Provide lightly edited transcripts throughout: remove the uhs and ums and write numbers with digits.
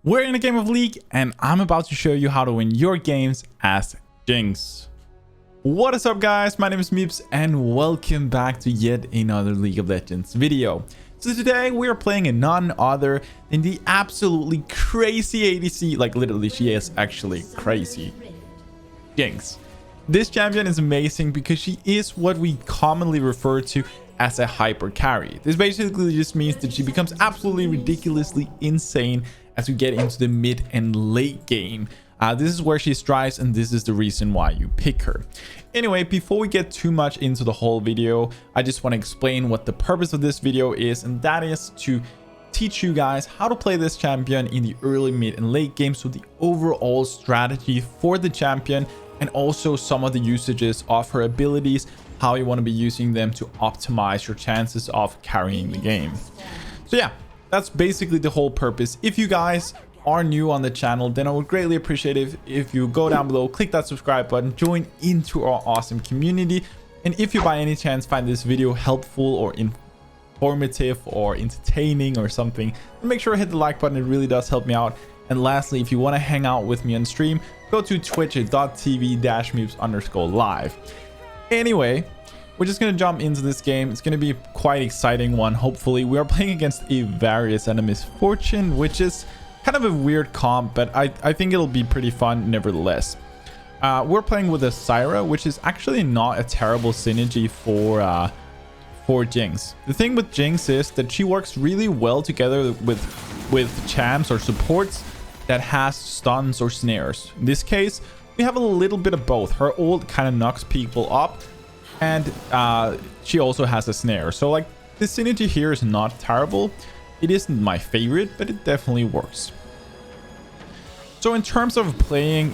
We're in a game of League and I'm about to show you how to win your games as Jinx. What is up guys, my name is MipZ and welcome back to yet another League of Legends video. So today we are playing none other than the absolutely crazy ADC, like literally she is actually crazy, Jinx. This champion is amazing because she is what we commonly refer to as a hyper carry. This basically just means that she becomes absolutely ridiculously insane as we get into the mid and late game. This is where she strives and this is the reason why you pick her. Anyway, before we get too much into the whole video, I just want to explain what the purpose of this video is, and that is to teach you guys how to play this champion in the early, mid and late game. So the overall strategy for the champion and also some of the usages of her abilities, how you want to be using them to optimize your chances of carrying the game. So yeah, that's basically the whole purpose. If you guys are new on the channel, then I would greatly appreciate it if you go down below, click that subscribe button, join into our awesome community. And if you by any chance find this video helpful or informative or entertaining or something, then make sure to hit the like button. It really does help me out. And lastly, if you want to hang out with me on stream, go to twitch.tv/MipZ_live. Anyway, we're just going to jump into this game. It's going to be quite exciting one, hopefully. We are playing against a Various Enemies Fortune, which is kind of a weird comp, but I think it'll be pretty fun nevertheless. We're playing with a Syra, which is actually not a terrible synergy for Jinx. The thing with Jinx is that she works really well together with champs or supports that has stuns or snares. In this case, we have a little bit of both. Her ult kind of knocks people up, and she also has a snare. So like the synergy here is not terrible. It isn't my favorite, but it definitely works. So in terms of playing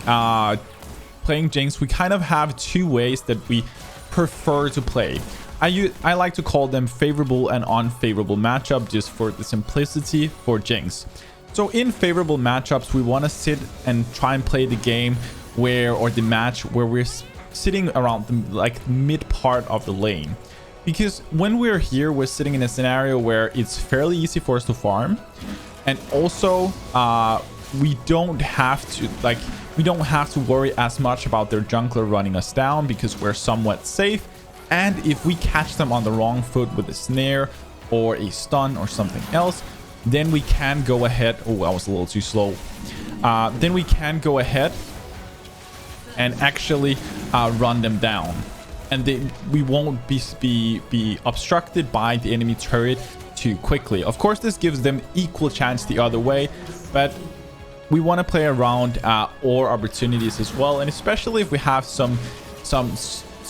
Jinx, we kind of have two ways that we prefer to play. I like to call them favorable and unfavorable matchup, just for the simplicity for Jinx. So in favorable matchups, we want to sit and try and play the game or the match where we're sitting around the mid part of the lane. Because when we're here, we're sitting in a scenario where it's fairly easy for us to farm, and also we don't have to worry as much about their jungler running us down because we're somewhat safe. And if we catch them on the wrong foot with a snare or a stun or something else, then we can go ahead. Oh, I was a little too slow. Then we can go ahead and actually run them down, and we won't be obstructed by the enemy turret too quickly. Of course, this gives them equal chance the other way, but we want to play around or opportunities as well. And especially if we have some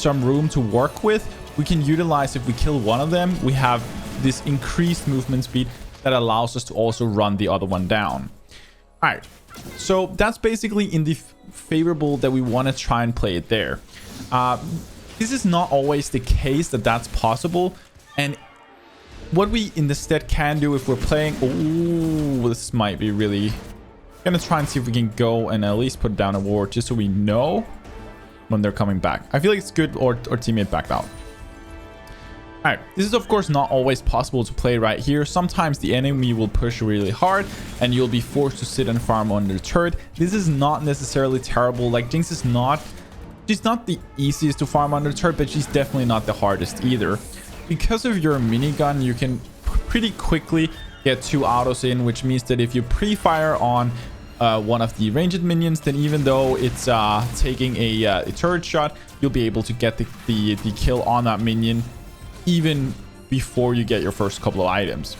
room to work with, we can utilize, if we kill one of them, we have this increased movement speed that allows us to also run the other one down. All right, so that's basically in the favorable that we want to try and play it there. This is not always the case that's possible, and what we instead can do if we're playing, oh, this might be really gonna try and see if we can go and at least put down a ward just so we know when they're coming back. I feel like it's good or teammate backed out. All right, this is of course not always possible to play right here. Sometimes the enemy will push really hard and you'll be forced to sit and farm under the turret. This is not necessarily terrible. Like Jinx is she's not the easiest to farm under the turret, but she's definitely not the hardest either. Because of your minigun, you can pretty quickly get 2 autos in, which means that if you pre-fire on one of the ranged minions, then even though it's taking a turret shot, you'll be able to get the kill on that minion even before you get your first couple of items.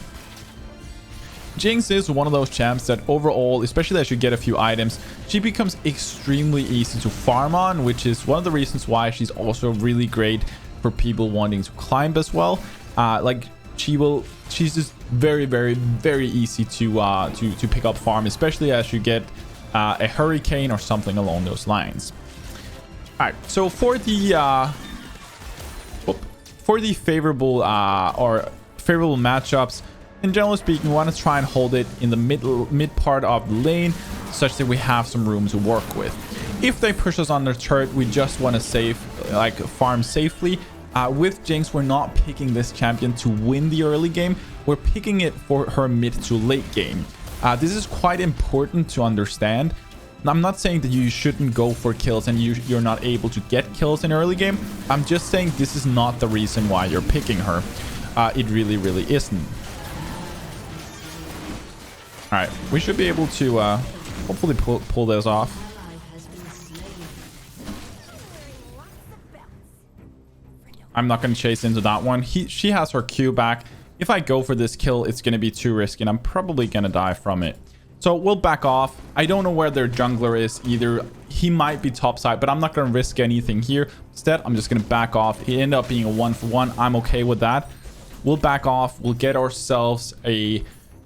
Jinx is one of those champs that overall, especially as you get a few items, she becomes extremely easy to farm on, which is one of the reasons why she's also really great for people wanting to climb as well. Like she's just very, very, very easy to pick up farm, especially as you get a hurricane or something along those lines. All right, so for the favorable favorable matchups, in general speaking, we want to try and hold it in the mid part of the lane such that we have some room to work with. If they push us on their turret, we just want to farm safely. With Jinx, we're not picking this champion to win the early game. We're picking it for her mid to late game. This is quite important to understand. I'm not saying that you shouldn't go for kills and you're not able to get kills in early game. I'm just saying this is not the reason why you're picking her. It really, really isn't. All right, we should be able to hopefully pull this off. I'm not going to chase into that one. She has her Q back. If I go for this kill, it's going to be too risky and I'm probably going to die from it. So we'll back off. I don't know where their jungler is either. He might be topside, but I'm not going to risk anything here. Instead, I'm just going to back off. It ended up being a 1-for-1. I'm okay with that. We'll back off. We'll get ourselves a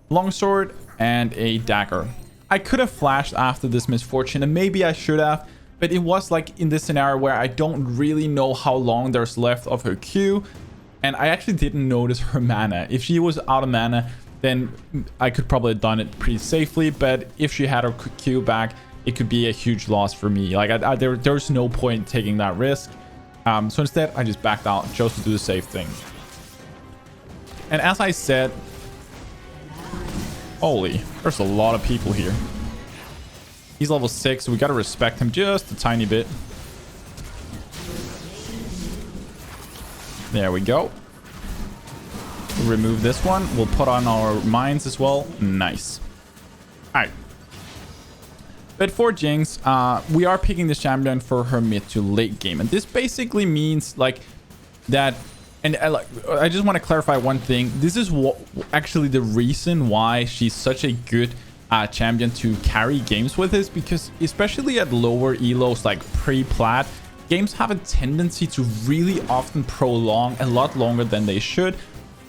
longsword and a dagger. I could have flashed after this misfortune, and maybe I should have, but it was like in this scenario where I don't really know how long there's left of her Q, and I actually didn't notice her mana. If she was out of mana, then I could probably have done it pretty safely, but if she had her Q back, it could be a huge loss for me. Like there's no point taking that risk. So instead, I just backed out, chose to do the safe thing. And as I said, holy, there's a lot of people here. He's level 6, so we got to respect him just a tiny bit. There we go. We'll remove this one. We'll put on our mines as well. Nice. All right. But for Jinx, we are picking this champion for her mid to late game. And this basically means like that. And I just want to clarify one thing. This is actually the reason why she's such a good champion to carry games with, is because especially at lower elos like pre-plat, games have a tendency to really often prolong a lot longer than they should.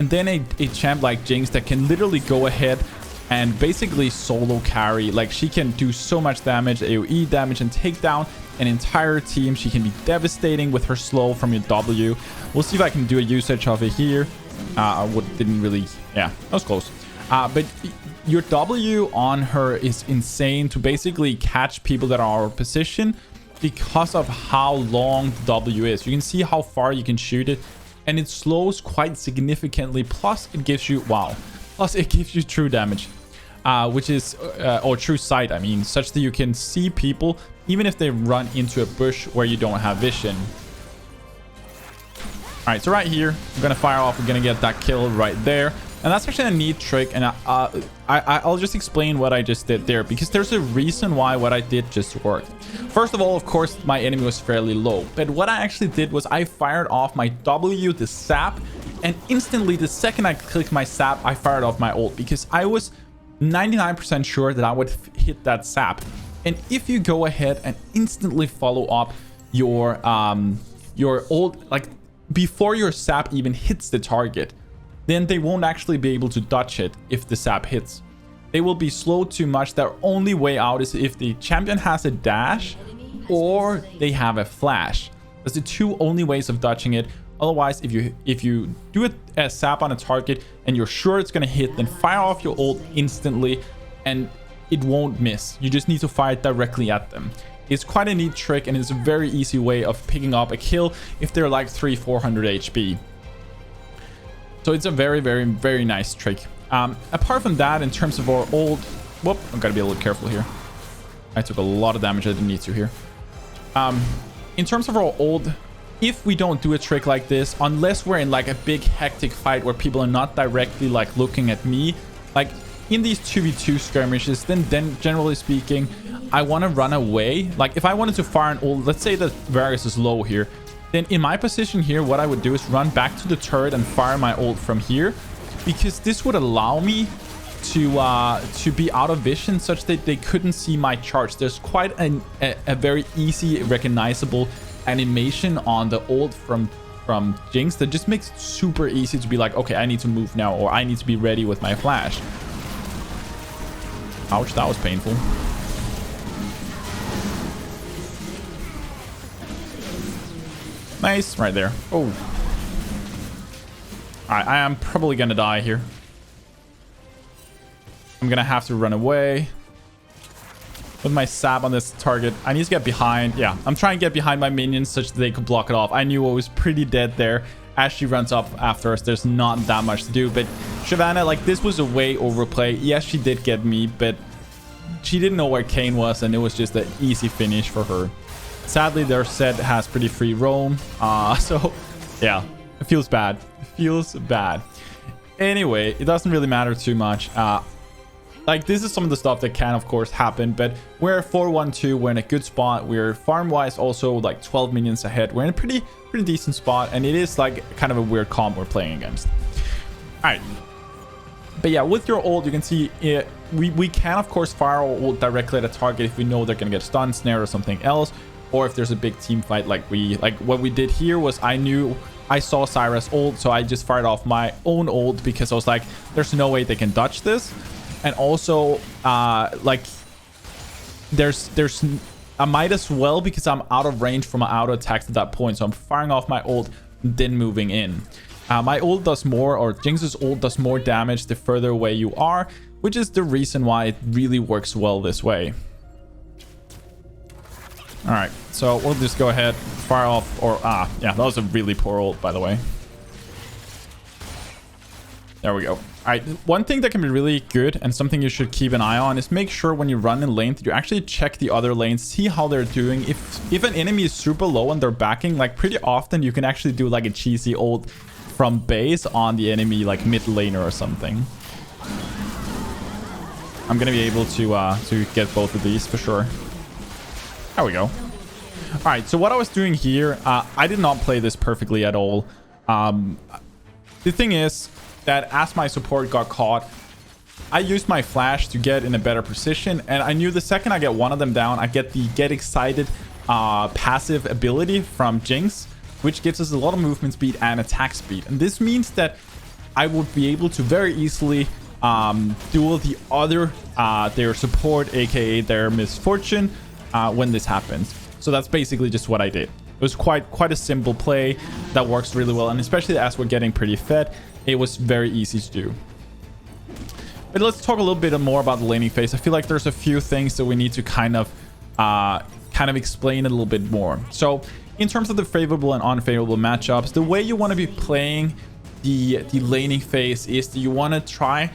And then a champ like Jinx that can literally go ahead and basically solo carry. Like, she can do so much damage, AoE damage, and take down an entire team. She can be devastating with her slow from your W. We'll see if I can do a usage of it here. Didn't really... Yeah, that was close. But your W on her is insane to basically catch people that are out of position because of how long the W is. You can see how far you can shoot it, and it slows quite significantly. Plus, it gives you... Wow. Plus, it gives you true damage. Which is... or true sight, I mean. Such that you can see people even if they run into a bush where you don't have vision. All right, so right here, I'm going to fire off. We're going to get that kill right there. And that's actually a neat trick. And I'll just explain what I just did there, because there's a reason why what I did just worked. First of all, of course, my enemy was fairly low. But what I actually did was I fired off my W, the sap. And instantly, the second I clicked my sap, I fired off my ult, because I was 99% sure that I would hit that sap. And if you go ahead and instantly follow up your ult, like before your sap even hits the target, then they won't actually be able to dodge it if the sap hits. They will be slow too much. Their only way out is if the champion has a dash or they have a flash. That's the two only ways of dodging it. Otherwise, if you do a sap on a target and you're sure it's going to hit, then fire off your ult instantly and it won't miss. You just need to fire directly at them. It's quite a neat trick, and it's a very easy way of picking up a kill if they're like 300-400 HP. So it's a very, very, very nice trick. Apart from that, in terms of our ult... Whoop, I've got to be a little careful here. I took a lot of damage I didn't need to here. In terms of our ult, if we don't do a trick like this, unless we're in like a big hectic fight where people are not directly like looking at me, like in these 2v2 skirmishes, then generally speaking, I want to run away. Like if I wanted to fire an ult, let's say that Varus is low here, then in my position here, what I would do is run back to the turret and fire my ult from here, because this would allow me to be out of vision such that they couldn't see my charge. There's quite a very easy recognizable animation on the ult from Jinx that just makes it super easy to be like, okay, I need to move now, or I need to be ready with my flash. Ouch, that was painful. Nice, right there. Oh. Alright, I am probably gonna die here. I'm gonna have to run away. With my sap on this target, I need to get behind. Yeah, I'm trying to get behind my minions such that they could block it off. I knew I was pretty dead there. as she runs up after us, there's not that much to do. But Shyvana, like, this was a way overplay. Yes, she did get me, but she didn't know where Kayn was, and it was just an easy finish for her. Sadly, their set has pretty free roam. So yeah, it feels bad. It feels bad. Anyway, it doesn't really matter too much. Like, this is some of the stuff that can, of course, happen, but we're 4-1-2. We're in a good spot. We're farm-wise also like 12 minions ahead. We're in a pretty decent spot, and it is like kind of a weird comp we're playing against. All right. But yeah, with your ult, you can see we can, of course, fire our ult directly at a target if we know they're going to get stunned, snare, or something else, or if there's a big team fight like what we did here was I saw Syra's ult, so I just fired off my own ult because I was like, there's no way they can dodge this. And also, like, I might as well, because I'm out of range from my auto attacks at that point. So I'm firing off my ult, then moving in. My ult does more, or Jinx's ult does more damage the further away you are, which is the reason why it really works well this way. All right, so we'll just go ahead, fire off, or yeah, that was a really poor ult, by the way. There we go. All right, one thing that can be really good and something you should keep an eye on is make sure when you run in lane that you actually check the other lanes, see how they're doing. If an enemy is super low and they're backing, like, pretty often you can actually do like a cheesy ult from base on the enemy, like mid laner or something. I'm gonna be able to get both of these for sure. There we go. All right, so what I was doing here, I did not play this perfectly at all. The thing is that as my support got caught, I used my flash to get in a better position, and I knew the second I get one of them down, I get the get excited passive ability from Jinx, which gives us a lot of movement speed and attack speed. And this means that I would be able to very easily duel the other their support, aka their misfortune, when this happens. So that's basically just what I did. It was quite a simple play that works really well, and especially as we're getting pretty fed, it was very easy to do. But let's talk a little bit more about the laning phase. I feel like there's a few things that we need to kind of explain a little bit more. So in terms of the favorable and unfavorable matchups, the way you want to be playing the laning phase is that you want to try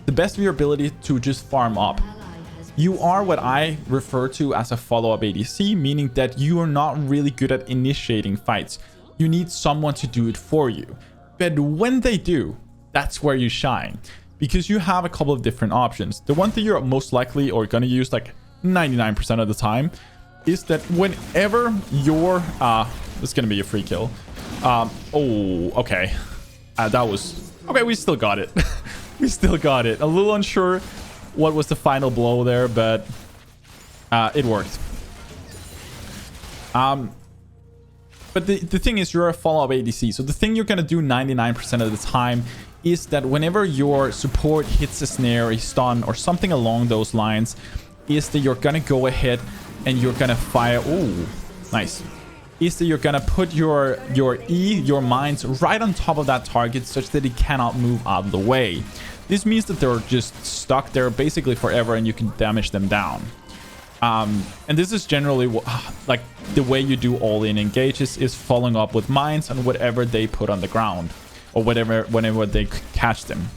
the best of your ability to just farm up. You are what I refer to as a follow-up ADC, meaning that you are not really good at initiating fights. You need someone to do it for you. But when they do, that's where you shine, because you have a couple of different options. The one thing you're most likely or going to use like 99% of the time is that whenever you're this is going to be a free kill. Oh, okay. That was okay. We still got it. We still got it. A little unsure what was the final blow there, but it worked. But the thing is, you're a follow-up ADC. So the thing you're going to do 99% of the time is that whenever your support hits a snare, a stun, or something along those lines, is that you're going to go ahead and you're going to fire. Ooh, nice. Is that you're going to put your mines right on top of that target such that it cannot move out of the way. This means that they're just stuck there basically forever, and you can damage them down. And this is generally like the way you do all-in engages, is following up with mines on whatever they put on the ground, or whenever they catch them.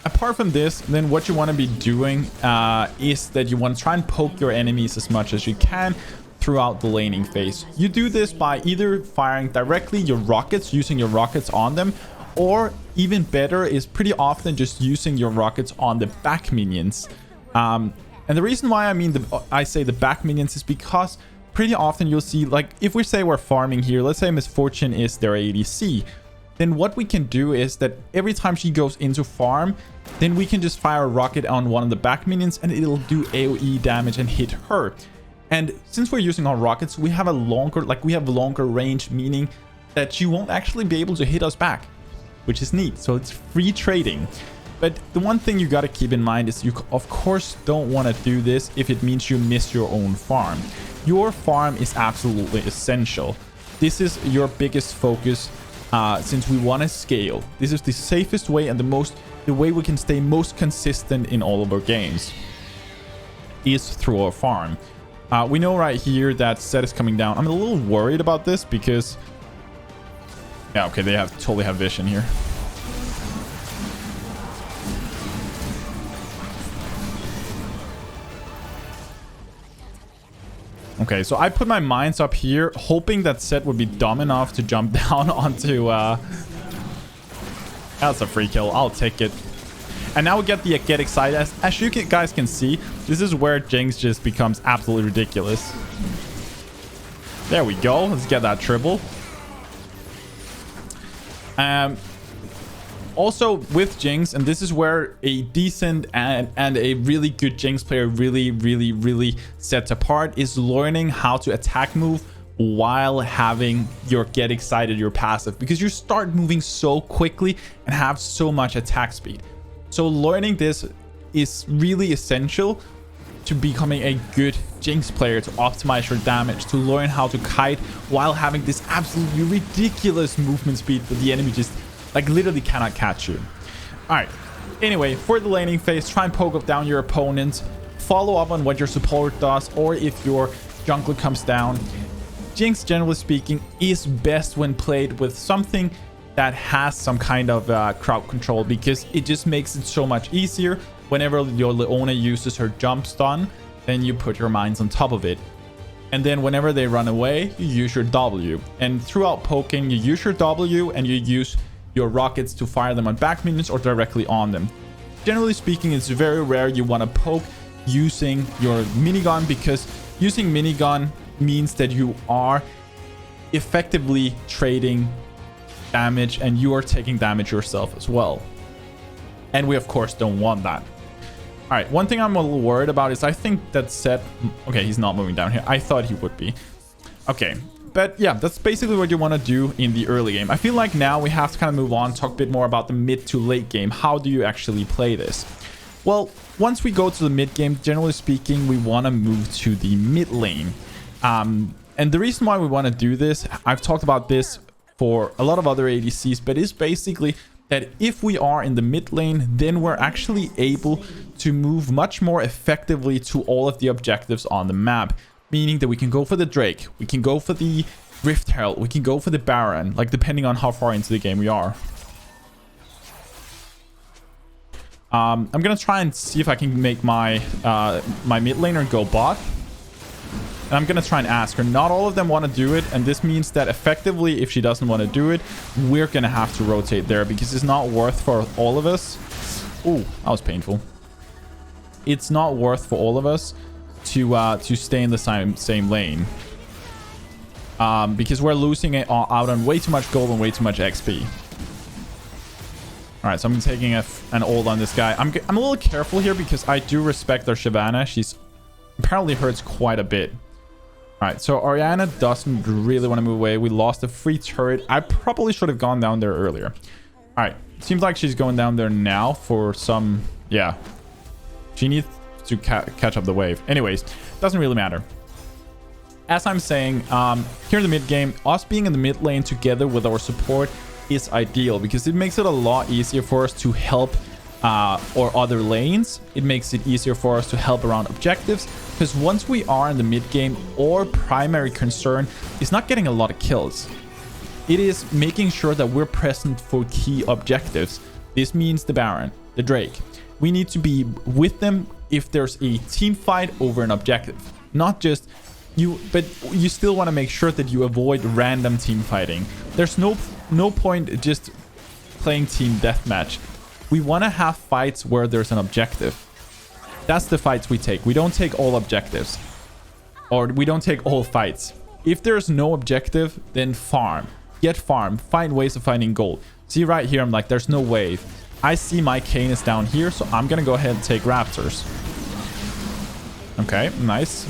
Apart from this, then what you want to be doing is that you want to try and poke your enemies as much as you can throughout the laning phase. You do this by either firing directly your rockets, using your rockets on them, or even better is pretty often just using your rockets on the back minions. And the reason why I say the back minions is because pretty often you'll see, like, if we say we're farming here, let's say Misfortune is their ADC, then what we can do is that every time she goes into farm, then we can just fire a rocket on one of the back minions and it'll do AoE damage and hit her. And since we're using our rockets, we have longer range, meaning that she won't actually be able to hit us back, which is neat. So it's free trading. But the one thing you got to keep in mind is you of course don't want to do this if it means you miss your own farm. Your farm is absolutely essential. This is your biggest focus since we want to scale. This is the safest way and the way we can stay most consistent in all of our games is through our farm. We know right here that set is coming down. I'm a little worried about this because Yeah, okay, they totally have vision here. Okay, so I put my mines up here, hoping that Set would be dumb enough to jump down onto... That's a free kill. I'll take it. And now we get the Get Excited. As you guys can see, this is where JINX just becomes absolutely ridiculous. There we go. Let's get that triple. Also with JINX, and this is where a decent and a really good JINX player really sets apart, is learning how to attack move while having your Get Excited, your passive, because you start moving so quickly and have so much attack speed. So learning this is really essential to becoming a good JINX player, to optimize your damage, to learn how to kite while having this absolutely ridiculous movement speed that the enemy just like literally cannot catch you. All right, anyway, for the laning phase, try and poke up down your opponent, follow up on what your support does, or if your jungler comes down. JINX, generally speaking, is best when played with something that has some kind of crowd control, because it just makes it so much easier. Whenever your Leona uses her jump stun, then you put your mines on top of it. And then whenever they run away, you use your W. And throughout poking, you use your W and you use your rockets to fire them on back minions or directly on them. Generally speaking, it's very rare you want to poke using your minigun, because using minigun means that you are effectively trading damage and you are taking damage yourself as well. And we of course don't want that. All right, one thing I'm a little worried about is I think that Set... Okay, he's not moving down here. I thought he would be. Okay, but yeah, that's basically what you want to do in the early game. I feel like now we have to kind of move on, talk a bit more about the mid to late game. How do you actually play this? Well, once we go to the mid game, generally speaking, we want to move to the mid lane. And the reason why we want to do this, I've talked about this for a lot of other ADCs, but it's basically that if we are in the mid lane, then we're actually able to move much more effectively to all of the objectives on the map. Meaning that we can go for the Drake, we can go for the Rift Herald, we can go for the Baron, like depending on how far into the game we are. I'm gonna try and see if I can make my my mid laner go bot. And I'm gonna try and ask her. Not all of them want to do it, and this means that effectively, if she doesn't want to do it, we're gonna have to rotate there, because it's not worth for all of us. Oh, that was painful. It's not worth for all of us to stay in the same lane, because we're losing it out on way too much gold and way too much XP. All right, so I'm taking an ult on this guy. I'm a little careful here because I do respect our Shyvana. She's apparently hurts quite a bit. All right, so Orianna doesn't really want to move away. We lost a free turret. I probably should have gone down there earlier. All right, seems like she's going down there now for some... Yeah, she needs to catch up the wave. Anyways, doesn't really matter. As I'm saying, here in the mid game, us being in the mid lane together with our support is ideal, because it makes it a lot easier for us to help or other lanes. It makes it easier for us to help around objectives, because once we are in the mid game, our primary concern is not getting a lot of kills. It is making sure that we're present for key objectives. This means the Baron, the Drake. We need to be with them if there's a team fight over an objective. Not just you, but you still want to make sure that you avoid random team fighting. There's no point just playing team deathmatch. We want to have fights where there's an objective. That's the fights we take. We don't take all objectives, or we don't take all fights. If there's no objective, then farm. Get farm. Find ways of finding gold. See right here, I'm like, there's no wave. I see my Kayn is down here, so I'm gonna go ahead and take Raptors. Okay, nice.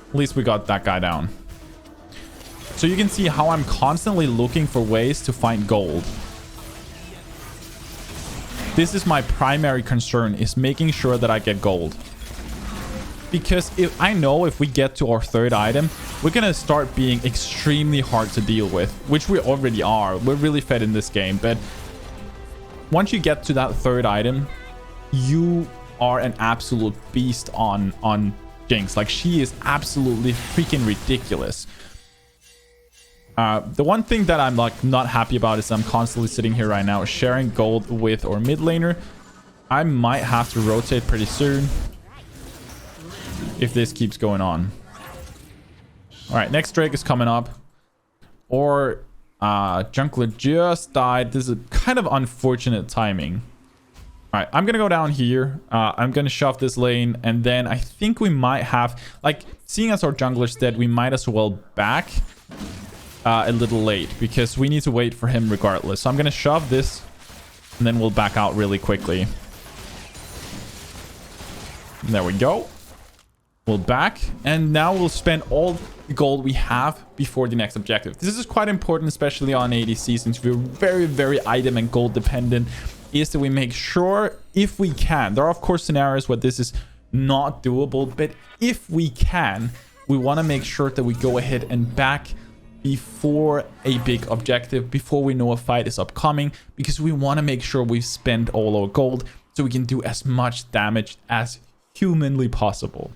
At least we got that guy down. So you can see how I'm constantly looking for ways to find gold. This is my primary concern, is making sure that I get gold. Because if we get to our third item, we're gonna start being extremely hard to deal with, which we already are. We're really fed in this game, but once you get to that third item, you are an absolute beast on JINX. Like, she is absolutely freaking ridiculous. The one thing that I'm like not happy about is I'm constantly sitting here right now sharing gold with our mid laner. I might have to rotate pretty soon if this keeps going on. All right, next Drake is coming up. Or jungler just died. This is kind of unfortunate timing. All right, I'm gonna go down here. I'm gonna shove this lane, and then I think we might have, like, seeing as our jungler's dead, we might as well back a little late because we need to wait for him regardless. So I'm gonna shove this, and then we'll back out really quickly. There we go. We'll back, and now we'll spend all the gold we have before the next objective. This is quite important, especially on ADC, since we're very, very item and gold dependent, is that we make sure, if we can, there are of course scenarios where this is not doable, but if we can, we want to make sure that we go ahead and back before a big objective, before we know a fight is upcoming, because we want to make sure we've spent all our gold so we can do as much damage as humanly possible.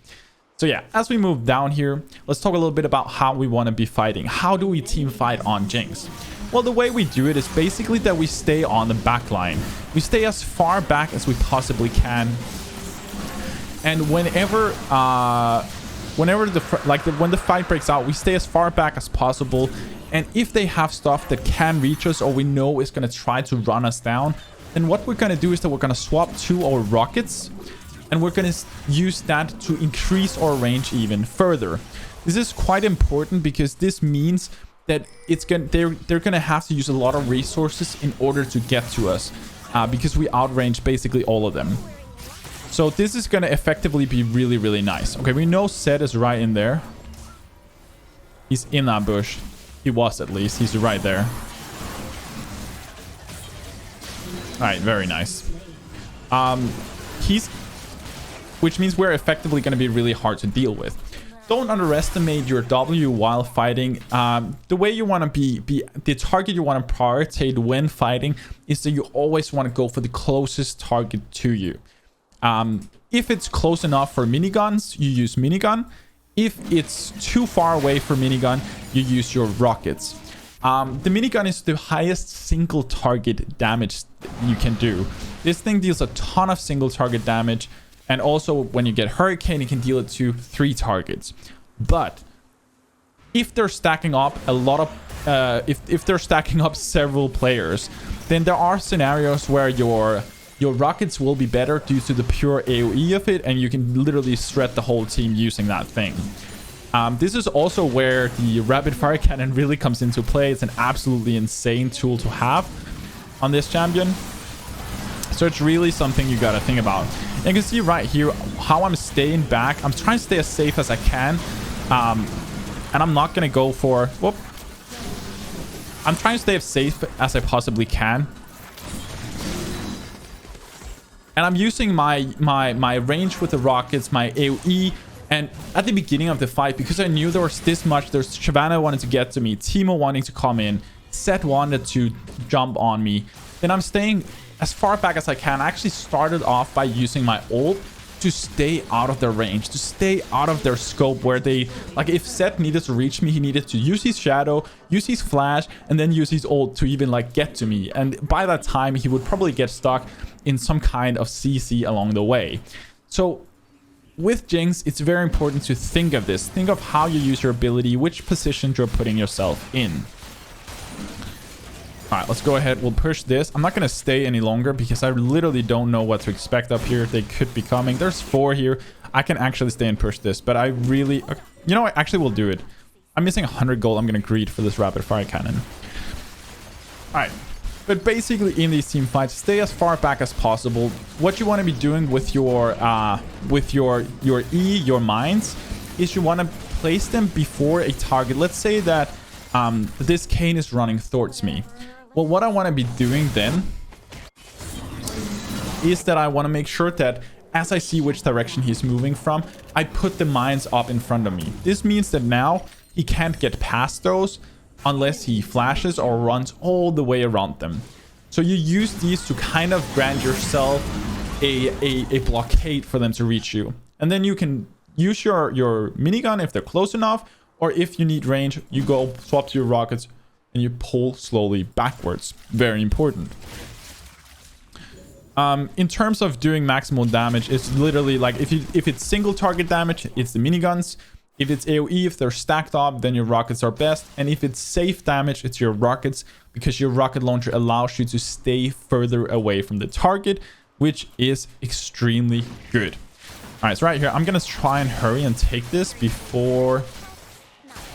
So yeah, as we move down here, let's talk a little bit about how we want to be fighting. How do we team fight on JINX? Well, the way we do it is basically that we stay on the back line. We stay as far back as we possibly can. And when the fight breaks out, we stay as far back as possible. And if they have stuff that can reach us, or we know is going to try to run us down, then what we're going to do is that we're going to swap to our rockets, and we're going to use that to increase our range even further. This is quite important because this means that they're going to have to use a lot of resources in order to get to us, because we outrange basically all of them. So this is going to effectively be really, really nice. Okay, we know Zed is right in there. He's in that bush. He was, at least. He's right there. All right, very nice. Which means we're effectively going to be really hard to deal with. Don't underestimate your W while fighting. The way you want to be the target you want to prioritize when fighting is that you always want to go for the closest target to you. If it's close enough for miniguns, you use minigun. If it's too far away for minigun, you use your rockets. The minigun is the highest single target damage you can do. This thing deals a ton of single target damage. And also, when you get Hurricane, you can deal it to 3 targets. But if they're stacking up a lot of, if they're stacking up several players, then there are scenarios where your rockets will be better due to the pure AoE of it, and you can literally shred the whole team using that thing. This is also where the rapid Firecanon really comes into play. It's an absolutely insane tool to have on this champion. So it's really something you got to think about. And you can see right here how I'm staying back. I'm trying to stay as safe as I can. And I'm not going to go for... Whoop. I'm trying to stay as safe as I possibly can. And I'm using my range with the rockets, my AoE. And at the beginning of the fight, because I knew there was this much, there's Shyvana wanted to get to me, Teemo wanting to come in, Zed wanted to jump on me. Then I'm staying as far back as I can. I actually started off by using my ult to stay out of their range, to stay out of their scope, where they, like, if Zed needed to reach me, he needed to use his shadow, use his flash, and then use his ult to even, like, get to me. And by that time, he would probably get stuck in some kind of CC along the way. So with JINX, it's very important to think of this. Think of how you use your ability, which position you're putting yourself in. All right, let's go ahead. We'll push this. I'm not going to stay any longer because I literally don't know what to expect up here. They could be coming. There's 4 here. I can actually stay and push this, but I really... You know what? Actually, we'll do it. I'm missing 100 gold. I'm going to greed for this rapid fire cannon. All right. But basically, in these team fights, stay as far back as possible. What you want to be doing with your your mines, is you want to place them before a target. Let's say that this Kayn is running towards me. Well, what I want to be doing then is that I want to make sure that as I see which direction he's moving from, I put the mines up in front of me. This means that now he can't get past those unless he flashes or runs all the way around them. So you use these to kind of grant yourself a blockade for them to reach you. And then you can use your minigun if they're close enough, Or if you need range, you go swap to your rockets and you pull slowly backwards. Very important. In terms of doing maximal damage, it's literally like if it's single target damage, it's the miniguns. If it's AoE, if they're stacked up, then your rockets are best. And if it's safe damage, it's your rockets, because your rocket launcher allows you to stay further away from the target, which is extremely good. All right, so right here, I'm gonna try and hurry and take this before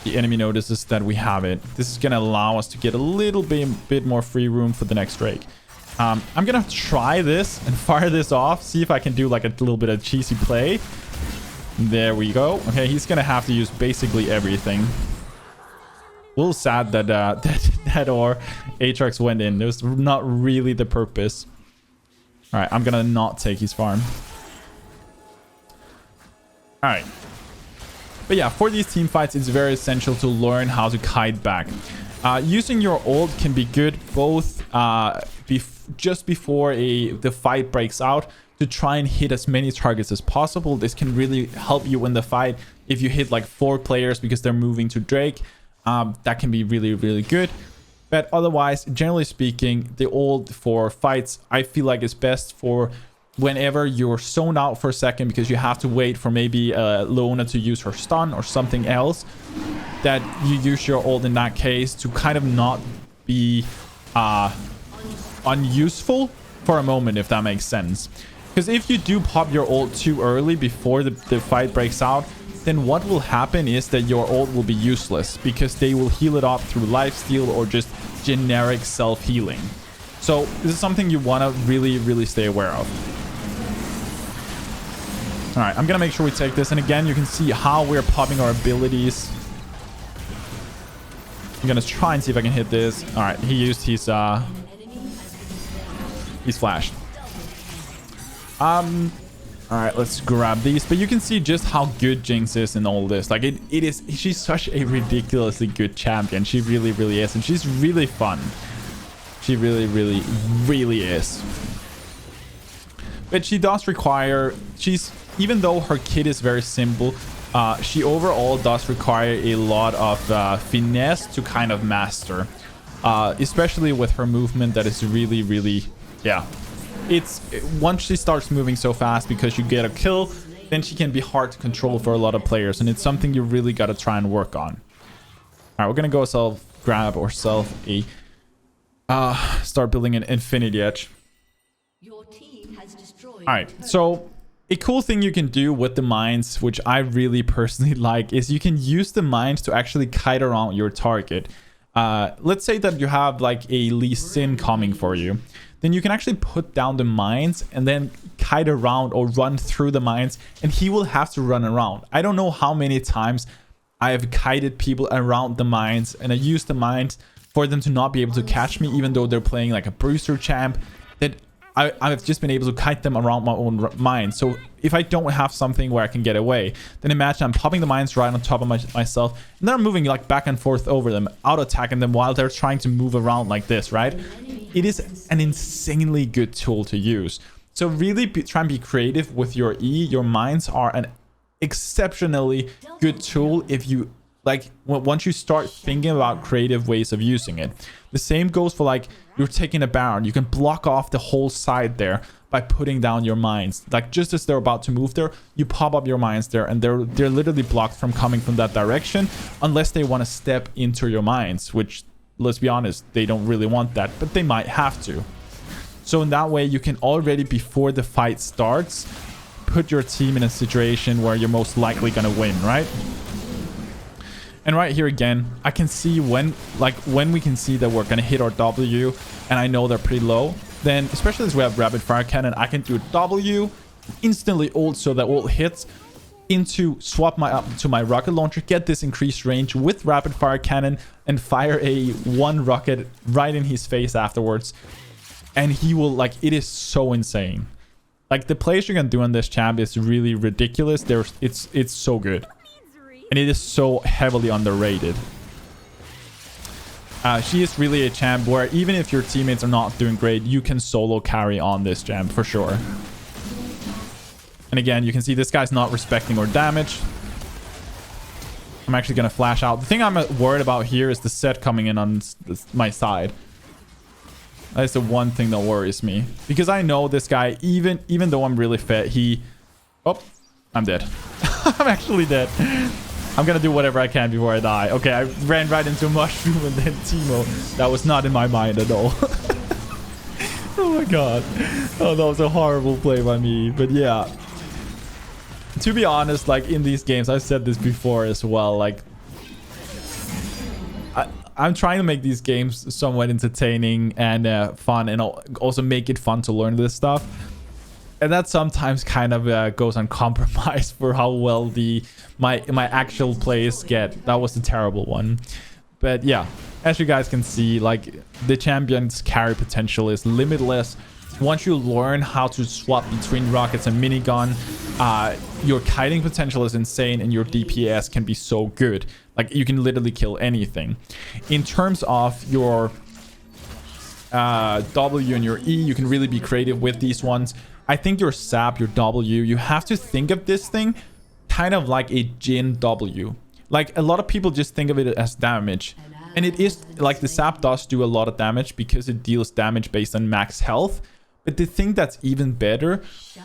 the enemy notices that we have it. This is gonna allow us to get a little bit more free room for the next Drake. I'm gonna try this and fire this off, see if I can do like a little bit of cheesy play. There we go. Okay, he's gonna have to use basically everything. A little sad that that or Aatrox went in. It was not really the purpose. All right, I'm gonna not take his farm. All right. But yeah, for these team fights, it's very essential to learn how to kite back. Using your ult can be good both just before the fight breaks out, to try and hit as many targets as possible. This can really help you in the fight. If you hit like 4 players because they're moving to Drake, that can be really, really good. But otherwise, generally speaking, the ult for fights, I feel like is best for whenever you're zoned out for a second because you have to wait for maybe Leona to use her stun or something else, that you use your ult in that case to kind of not be unuseful for a moment, if that makes sense. Because if you do pop your ult too early before the fight breaks out, then what will happen is that your ult will be useless because they will heal it up through lifesteal or just generic self-healing. So this is something you want to really, really stay aware of. All right, I'm going to make sure we take this. And again, you can see how we're popping our abilities. I'm going to try and see if I can hit this. All right, he used his flash. All right, let's grab these. But you can see just how good JINX is in all this. Like she's such a ridiculously good champion. She really, really is. And she's really fun. She really, really, really is. But she does require, even though her kit is very simple, she overall does require a lot of finesse to kind of master. Especially with her movement that is really, really, yeah. Once she starts moving so fast because you get a kill, then she can be hard to control for a lot of players, and it's something you really got to try and work on. All right, we're gonna go grab ourselves a start building an Infinity Edge. Your team has destroyed. All right, so a cool thing you can do with the mines, which I really personally like, is you can use the mines to actually kite around your target. Let's say that you have like a Lee Sin coming for you. Then you can actually put down the mines and then kite around or run through the mines, and he will have to run around. I don't know how many times I have kited people around the mines, and I use the mines for them to not be able to catch me, even though they're playing like a Bruiser champ, that I've just been able to kite them around my own mines. So if I don't have something where I can get away, then imagine I'm popping the mines right on top of myself, and then I'm moving like back and forth over them, out attacking them while they're trying to move around like this, right? It is an insanely good tool to use. So really try and be creative with your E. Your mines are an exceptionally good tool if you like once you start thinking about creative ways of using it. The same goes for like you're taking a Baron. You can block off the whole side there by putting down your mines. Like just as they're about to move there, you pop up your mines there, and they're literally blocked from coming from that direction unless they want to step into your mines, which, let's be honest, they don't really want that, but they might have to. So in that way, you can already, before the fight starts, put your team in a situation where you're most likely gonna win, right? And right here again, I can see when we can see that we're gonna hit our W, and I know they're pretty low, then especially as we have rapid fire cannon, I can do a W, instantly ult so that ult hits, into swap to my rocket launcher, get this increased range with rapid fire cannon, and fire a 1 rocket right in his face afterwards. And he will, like, it is so insane. Like, the plays you can do on this champ is really ridiculous. It's so good, and it is so heavily underrated. She is really a champ where even if your teammates are not doing great, you can solo carry on this champ for sure. And again, you can see this guy's not respecting our damage. I'm actually going to flash out. The thing I'm worried about here is the set coming in on my side. That is the one thing that worries me. Because I know this guy, even though I'm really fit, he... Oh, I'm dead. I'm actually dead. I'm going to do whatever I can before I die. Okay, I ran right into a mushroom and then Teemo. That was not in my mind at all. Oh my god. Oh, that was a horrible play by me. But yeah. To be honest, like in these games, I've said this before as well. Like, I'm trying to make these games somewhat entertaining and fun, and also make it fun to learn this stuff. And that sometimes kind of goes uncompromised for how well my actual plays get. That was a terrible one. But yeah, as you guys can see, like the champion's carry potential is limitless. Once you learn how to swap between rockets and minigun, your kiting potential is insane and your DPS can be so good. Like you can literally kill anything. In terms of your W and your E, you can really be creative with these ones. I think your sap, your W, you have to think of this thing kind of like a Jin W. Like a lot of people just think of it as damage. And it is like the sap does do a lot of damage because it deals damage based on max health. But the thing that's even better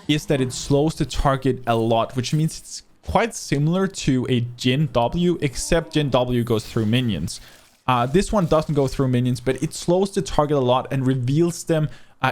is that it slows the target a lot, which means it's quite similar to a Jin W, except Jin W goes through minions. This one doesn't go through minions, but it slows the target a lot and reveals them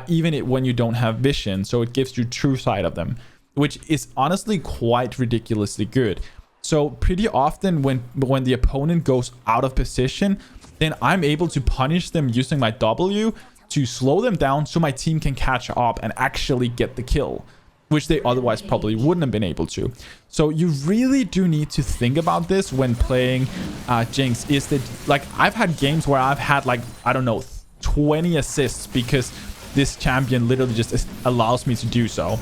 even when you don't have vision. So it gives you true sight of them, which is honestly quite ridiculously good. So pretty often when the opponent goes out of position, then I'm able to punish them using my W to slow them down so my team can catch up and actually get the kill, which they otherwise probably wouldn't have been able to. So you really do need to think about this when playing JINX. Is that, like, I've had games where I've had, like, I don't know, 20 assists because this champion literally just allows me to do so.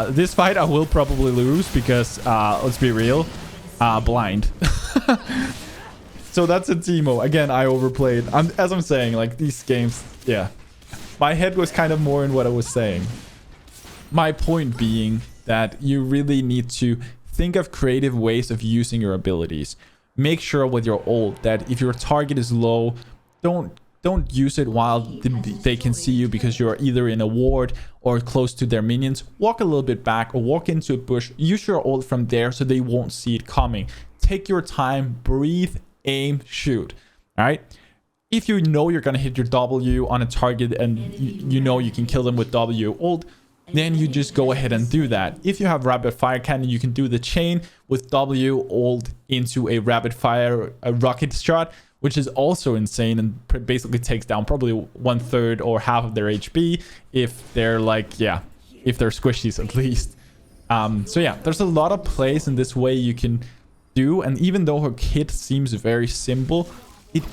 This fight I will probably lose because, let's be real, blind. So that's a Teemo. Again, I overplayed. As I'm saying, like these games, yeah. My head was kind of more in what I was saying. My point being that you really need to think of creative ways of using your abilities. Make sure with your ult that if your target is low, don't use it while they can see you because you're either in a ward or close to their minions. Walk a little bit back or walk into a bush. Use your ult from there so they won't see it coming. Take your time, breathe, aim, shoot. All right. If you know you're going to hit your W on a target and you know you can kill them with W ult, then you just go ahead and do that. If you have rapid fire cannon, you can do the chain with W ult into a rapid fire rocket shot, which is also insane and basically takes down probably 1/3 or half of their HP if they're like, yeah, if they're squishies at least. So yeah, there's a lot of plays in this way you can do, and even though her kit seems very simple, it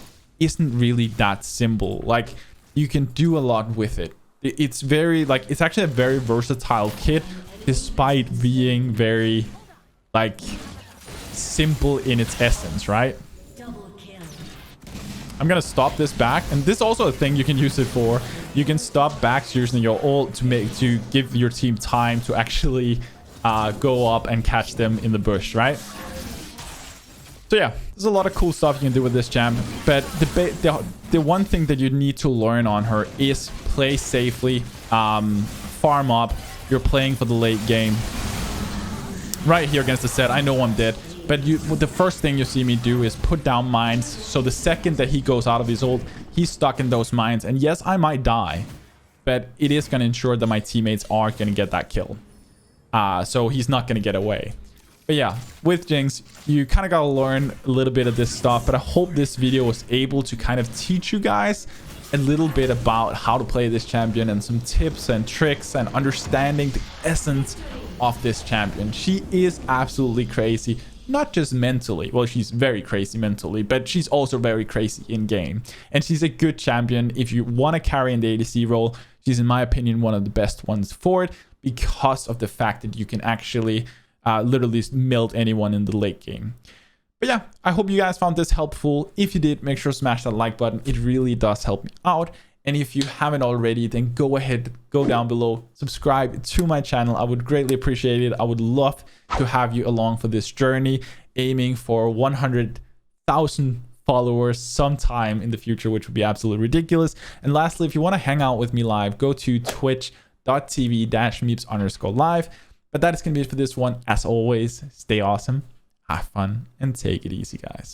isn't really that simple. Like, you can do a lot with it. It's very, like, it's actually a very versatile kit despite being very, like, simple in its essence, right? I'm gonna stop this back, and this is also a thing you can use it for. You can stop backs using your ult to give your team time to actually go up and catch them in the bush, right? So yeah, there's a lot of cool stuff you can do with this champ, but the one thing that you need to learn on her is play safely, farm up. You're playing for the late game. Right here against the set, I know I'm dead, but the first thing you see me do is put down mines. So the second that he goes out of his ult, he's stuck in those mines. And yes, I might die, but it is going to ensure that my teammates are going to get that kill. So he's not going to get away. But yeah, with JINX, you kind of got to learn a little bit of this stuff. But I hope this video was able to kind of teach you guys a little bit about how to play this champion and some tips and tricks and understanding the essence of this champion. She is absolutely crazy, not just mentally. Well, she's very crazy mentally, but she's also very crazy in game. And she's a good champion if you want to carry in the ADC role. She's, in my opinion, one of the best ones for it because of the fact that you can actually literally melt anyone in the late game. But yeah, I hope you guys found this helpful. If you did, make sure to smash that like button. It really does help me out. And if you haven't already, then go ahead, go down below, subscribe to my channel. I would greatly appreciate it. I would love to have you along for this journey, aiming for 100,000 followers sometime in the future, which would be absolutely ridiculous. And lastly, if you want to hang out with me live, go to twitch.tv/MipZ_live. But that is going to be it for this one. As always, stay awesome, have fun, and take it easy, guys.